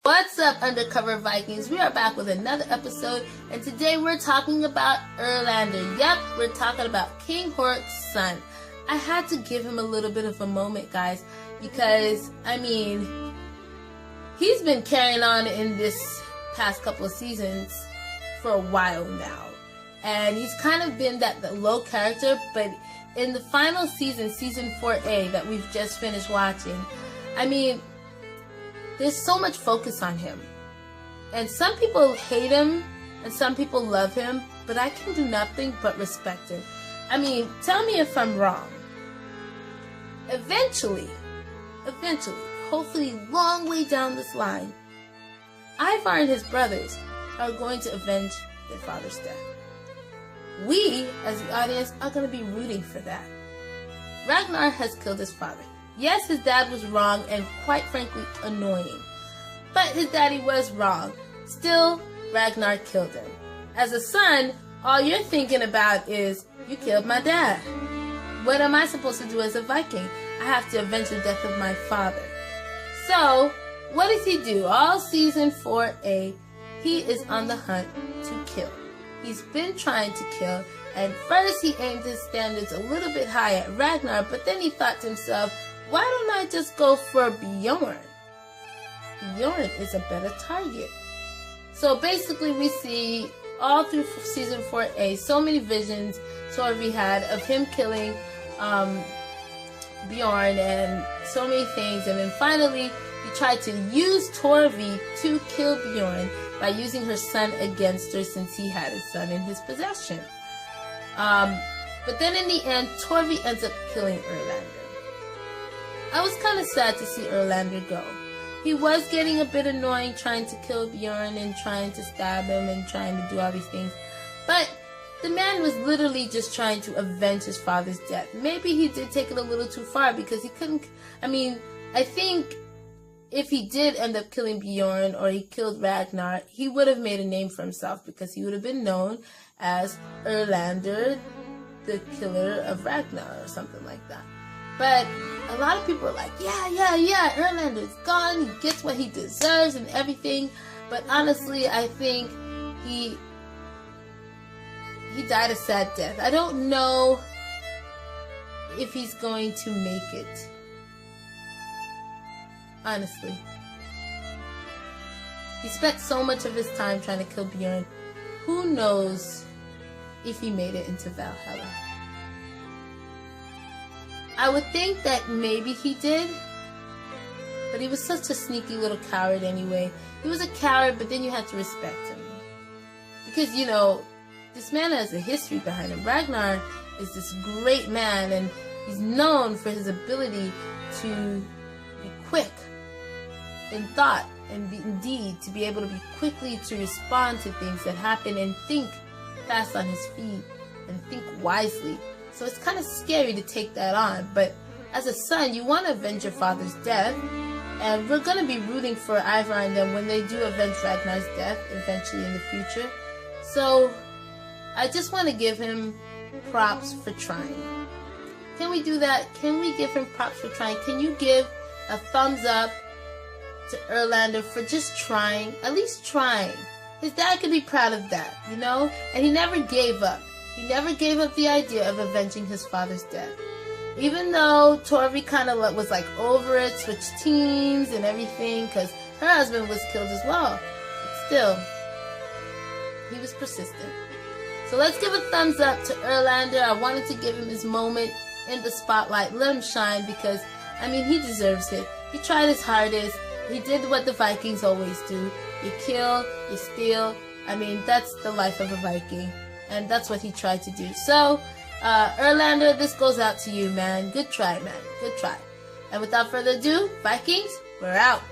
What's up, Undercover Vikings? We are back with another episode, and today we're talking about Erlandur. Yep, we're talking about King Horik's son. I had to give him a little bit of a moment, guys, because, he's been carrying on in this past couple of seasons for a while now. And he's kind of been the low character, but in the final season, season 4A, that we've just finished watching, there's so much focus on him. And some people hate him, and some people love him, but I can do nothing but respect him. Tell me if I'm wrong. Eventually, hopefully long way down this line, Ivar and his brothers are going to avenge their father's death. We, as the audience, are going to be rooting for that. Ragnar has killed his father. Yes, his dad was wrong and quite frankly annoying. But his daddy was wrong. Still, Ragnar killed him. As a son, all you're thinking about is, you killed my dad. What am I supposed to do as a Viking? I have to avenge the death of my father. So, what does he do? All season 4A, he is on the hunt to kill. He's been trying to kill, and first he aimed his standards a little bit high at Ragnar, but then he thought to himself, why don't I just go for Bjorn? Bjorn is a better target. So basically we see all through season 4A so many visions Torvi had of him killing Bjorn and so many things, and then finally he tried to use Torvi to kill Bjorn by using her son against her since he had his son in his possession. But then in the end, Torvi ends up killing Erlandur. I was kind of sad to see Erlandur go. He was getting a bit annoying trying to kill Bjorn and trying to stab him and trying to do all these things. But the man was literally just trying to avenge his father's death. Maybe he did take it a little too far because he couldn't... I think if he did end up killing Bjorn or he killed Ragnar, he would have made a name for himself because he would have been known as Erlandur, the killer of Ragnar or something like that. But a lot of people are like, yeah, Erlandur's gone, he gets what he deserves and everything. But honestly, I think he died a sad death. I don't know if he's going to make it. Honestly. He spent so much of his time trying to kill Bjorn. Who knows if he made it into Valhalla? I would think that maybe he did, but he was such a sneaky little coward anyway. He was a coward, but then you had to respect him. Because, this man has a history behind him. Ragnar is this great man, and he's known for his ability to be quick in thought and in deed, to be able to be quickly to respond to things that happen and think fast on his feet and think wisely. So it's kind of scary to take that on, but as a son, you want to avenge your father's death, and we're going to be rooting for Ivar and them when they do avenge Ragnar's death eventually in the future. So I just want to give him props for trying. Can we do that? Can we give him props for trying? Can you give a thumbs up to Erlandur for just trying? At least trying. His dad could be proud of that, And he never gave up. He never gave up the idea of avenging his father's death. Even though Torvi kind of was over it, switched teams and everything, because her husband was killed as well. But still, he was persistent. So let's give a thumbs up to Erlandur. I wanted to give him his moment in the spotlight. Let him shine because, he deserves it. He tried his hardest. He did what the Vikings always do. You kill, you steal. That's the life of a Viking. And that's what he tried to do. So, Erlandur, this goes out to you, man. Good try, man. Good try. And without further ado, Vikings, we're out.